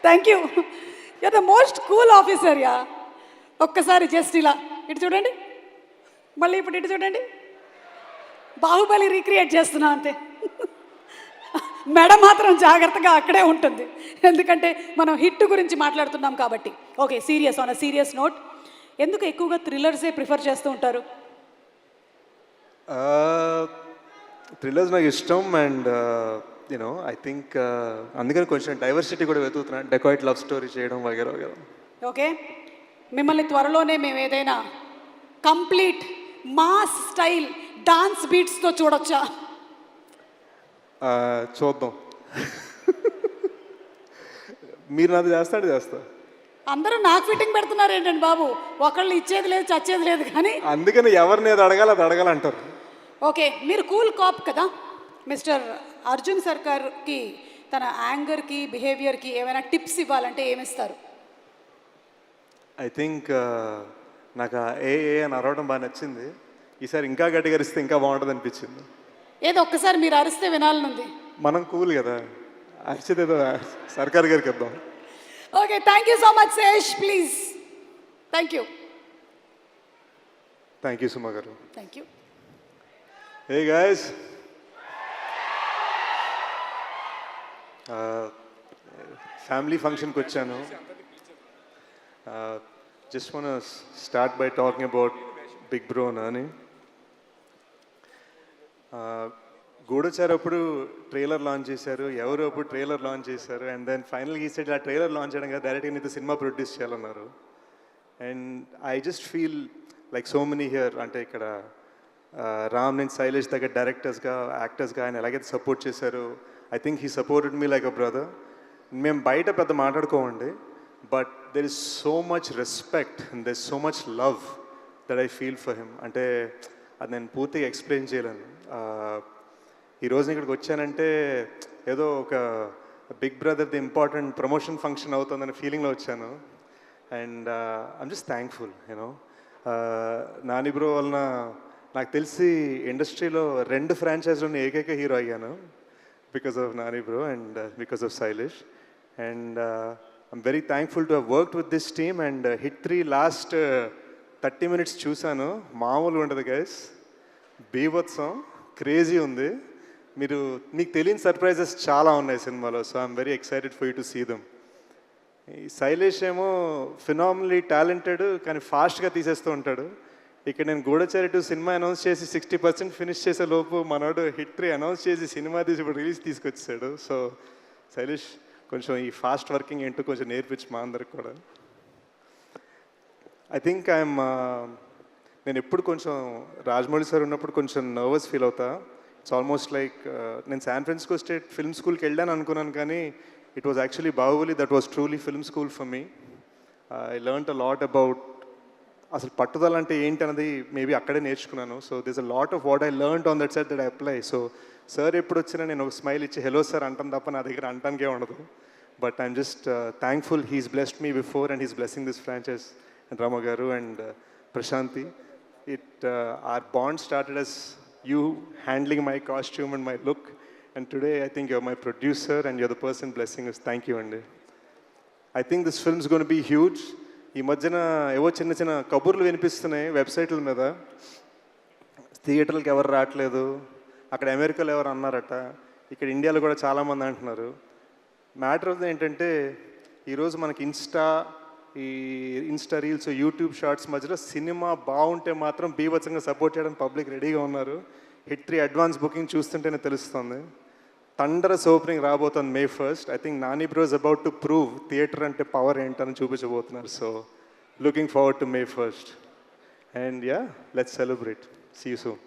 Thank you. You're the most cool officer yeah. ఒక్కసారి just ఇలా ఇటు చూడండి, మళ్ళీ ఇప్పుడు ఇటు చూడండి. బాహుబలి రీక్రియేట్ చేస్తున్నా అంతే. మెడ మాత్రం జాగ్రత్తగా అక్కడే ఉంటుంది, ఎందుకంటే మనం హిట్ గురించి మాట్లాడుతున్నాం కాబట్టి. Okay, serious, on a serious note, ఎందుకు ఎక్కువగా థ్రిల్లర్సే ప్రిఫర్ చేస్తూ ఉంటారు? థ్రిల్లర్స్ నాకు ఇష్టం అండ్ యూనో ఐ థింక్ అందుకని కొంచెం డైవర్సిటీ కూడా వెతుకుతున్నాను, డెకాయిట్ లవ్ స్టోరీ చేయడం వగేరా వగేరా. ఓకే, మిమ్మల్ని త్వరలోనే మేము ఏదైనా కంప్లీట్ మాస్ స్టైల్ డాన్స్ బీట్స్తో చూడొచ్చా? చూద్దాం. మీరు నాది చేస్తా. అందరూ నాకు ఫిట్టింగ్ పెడుతున్నారు ఏంటండి బాబు, ఒకళ్ళు ఇచ్చేది లేదు చచ్చేది లేదు కానీ. అందుకని ఎవరిని అది అడగాలంటారు. ఓకే, మీరు కూల్ కాప్ కదా. మిస్టర్ అర్జున్ సర్కార్కి తన యాంగర్కి బిహేవియర్కి ఏమైనా టిప్స్ ఇవ్వాలంటే ఏమిస్తారు? ఐ థింక్ నాకు ఏ అని అరవడం బాగా నచ్చింది. ఈసారి ఇంకా గట్టిగా అరిస్తే ఇంకా బాగుంటుంది అనిపించింది. ఏదో ఒక్కసారి మీరు అరిస్తే వినాలనుంది. మనం కూల్ కదా, అరిచేది ఏదో సర్కార్ గారికి ఇద్దాం. Okay, thank you so much Sesh, please. Thank you Suma గారు. Thank you. Hey guys, family ఫంక్షన్కి వచ్చాను. Just want start by talking about big bro అని. గూఢచారి అప్పుడు ట్రైలర్ లాంచ్ చేశారు, ఎవరు అప్పుడు ట్రైలర్ లాంచ్ చేశారు, అండ్ దెన్ ఫైనల్గా ఈ సైడ్ ఆ ట్రైలర్ లాంచ్ చేయడం కదా డైరెక్ట్గా నీతో సినిమా ప్రొడ్యూస్ చేయాలన్నారు. And I just feel like so many here, అంటే ఇక్కడ రామ్ అండ్ శైలేష్ దగ్గర డైరెక్టర్స్గా యాక్టర్స్గా ఆయన ఎలాగైతే సపోర్ట్ చేశారు, I think he supported me like a brother. మేము బయట పెద్ద మాట్లాడుకోమండి, but there is so much respect and there is so much love that I feel for him. అంటే అది నేను పూర్తిగా ఎక్స్ప్లెయిన్ చేయలేను. ఈరోజు ఇక్కడికి వచ్చానంటే ఏదో ఒక బిగ్ బ్రదర్ది ఇంపార్టెంట్ ప్రమోషన్ ఫంక్షన్ అవుతుందనే ఫీలింగ్లో వచ్చాను. And I'm just thankful you know. Nani bro వలన నాకు తెలిసి ఇండస్ట్రీలో 2 ఫ్రాంచైజ్లోని ఏకైక హీరో అయ్యాను, because of Nani bro and because of Shailesh. And I'm very thankful to have worked with this team. And hit 3 last 30 minutes చూశాను, మామూలుగా ఉంటుంది గైస్, బీభత్సం, క్రేజీ ఉంది. మీకు తెలియని సర్ప్రైజెస్ చాలా ఉన్నాయి సినిమాలో. So I'm very excited for you to see them. ఈ శైలేష్ ఏమో ఫినామినలీ టాలెంటెడ్, కానీ ఫాస్ట్గా తీసేస్తూ ఉంటాడు. ఇక్కడ నేను గూఢచారి 2 సినిమా అనౌన్స్ చేసి 60% ఫినిష్ చేసే లోపు మనోడు హిట్ 3 అనౌన్స్ చేసి సినిమా తీసి ఇప్పుడు రిలీజ్ తీసుకొచ్చాడు. సో శైలేష్ కొంచెం ఈ ఫాస్ట్ వర్కింగ్ ఏంటో కొంచెం నేర్పించి మా అందరికి కూడా. ఐ థింక్ నేను ఎప్పుడు కొంచెం రాజమౌళి సార్ ఉన్నప్పుడు కొంచెం నర్వస్ ఫీల్ అవుతా. ఇట్స్ ఆల్మోస్ట్ లైక్ నేను శాన్ ఫ్రాన్సిస్కో స్టేట్ ఫిల్మ్ స్కూల్కి వెళ్ళాను అనుకున్నాను, కానీ it was actually Baahubali that was truly film school for me. I learned a lot about అసలు పట్టుదల అంటే ఏంటి అన్నది మేబీ అక్కడే నేర్చుకున్నాను. So this a lot of what I learned on that side that I apply. So sir ఎప్పుడు వచ్చినా నేను ఒక స్మైల్ ఇచ్చి హలో సార్ అంటాను తప్ప నా దగ్గర అంటానికే ఉండదు. But I'm just thankful he's blessed me before and he's blessing this franchise. And Rama గారు and Prashanti, our bond started as you handling my costume and my look, and today I think you're my producer and you're the person blessing us. Thank you andi. I think this film is going to be huge. ఈ మధ్యన ఏవో చిన్న కబుర్లు వినిపిస్తున్నాయి వెబ్సైట్ల మీద, థియేటర్లకు ఎవరు రావట్లేదు, అక్కడ అమెరికాలో ఎవరు అన్నారట, ఇక్కడ ఇండియాలో కూడా చాలామంది అంటున్నారు. మ్యాటర్ ఆఫ్ ఏంటంటే ఈరోజు మనకి ఇన్స్టా రీల్స్, యూట్యూబ్ షార్ట్స్ మధ్యలో సినిమా బాగుంటే మాత్రం బీభత్సంగా సపోర్ట్ చేయడానికి పబ్లిక్ రెడీగా ఉన్నారు. హిట్ 3 అడ్వాన్స్ బుకింగ్ చూస్తుంటేనే తెలుస్తుంది. థండరస్ ఓపెనింగ్ రాబోతుంది May 1st. I think Nani bro is about to prove theatre అంటే పవర్ ఏంటని చూపించబోతున్నారు. So looking forward to May 1st. And yeah, let's celebrate. See you soon.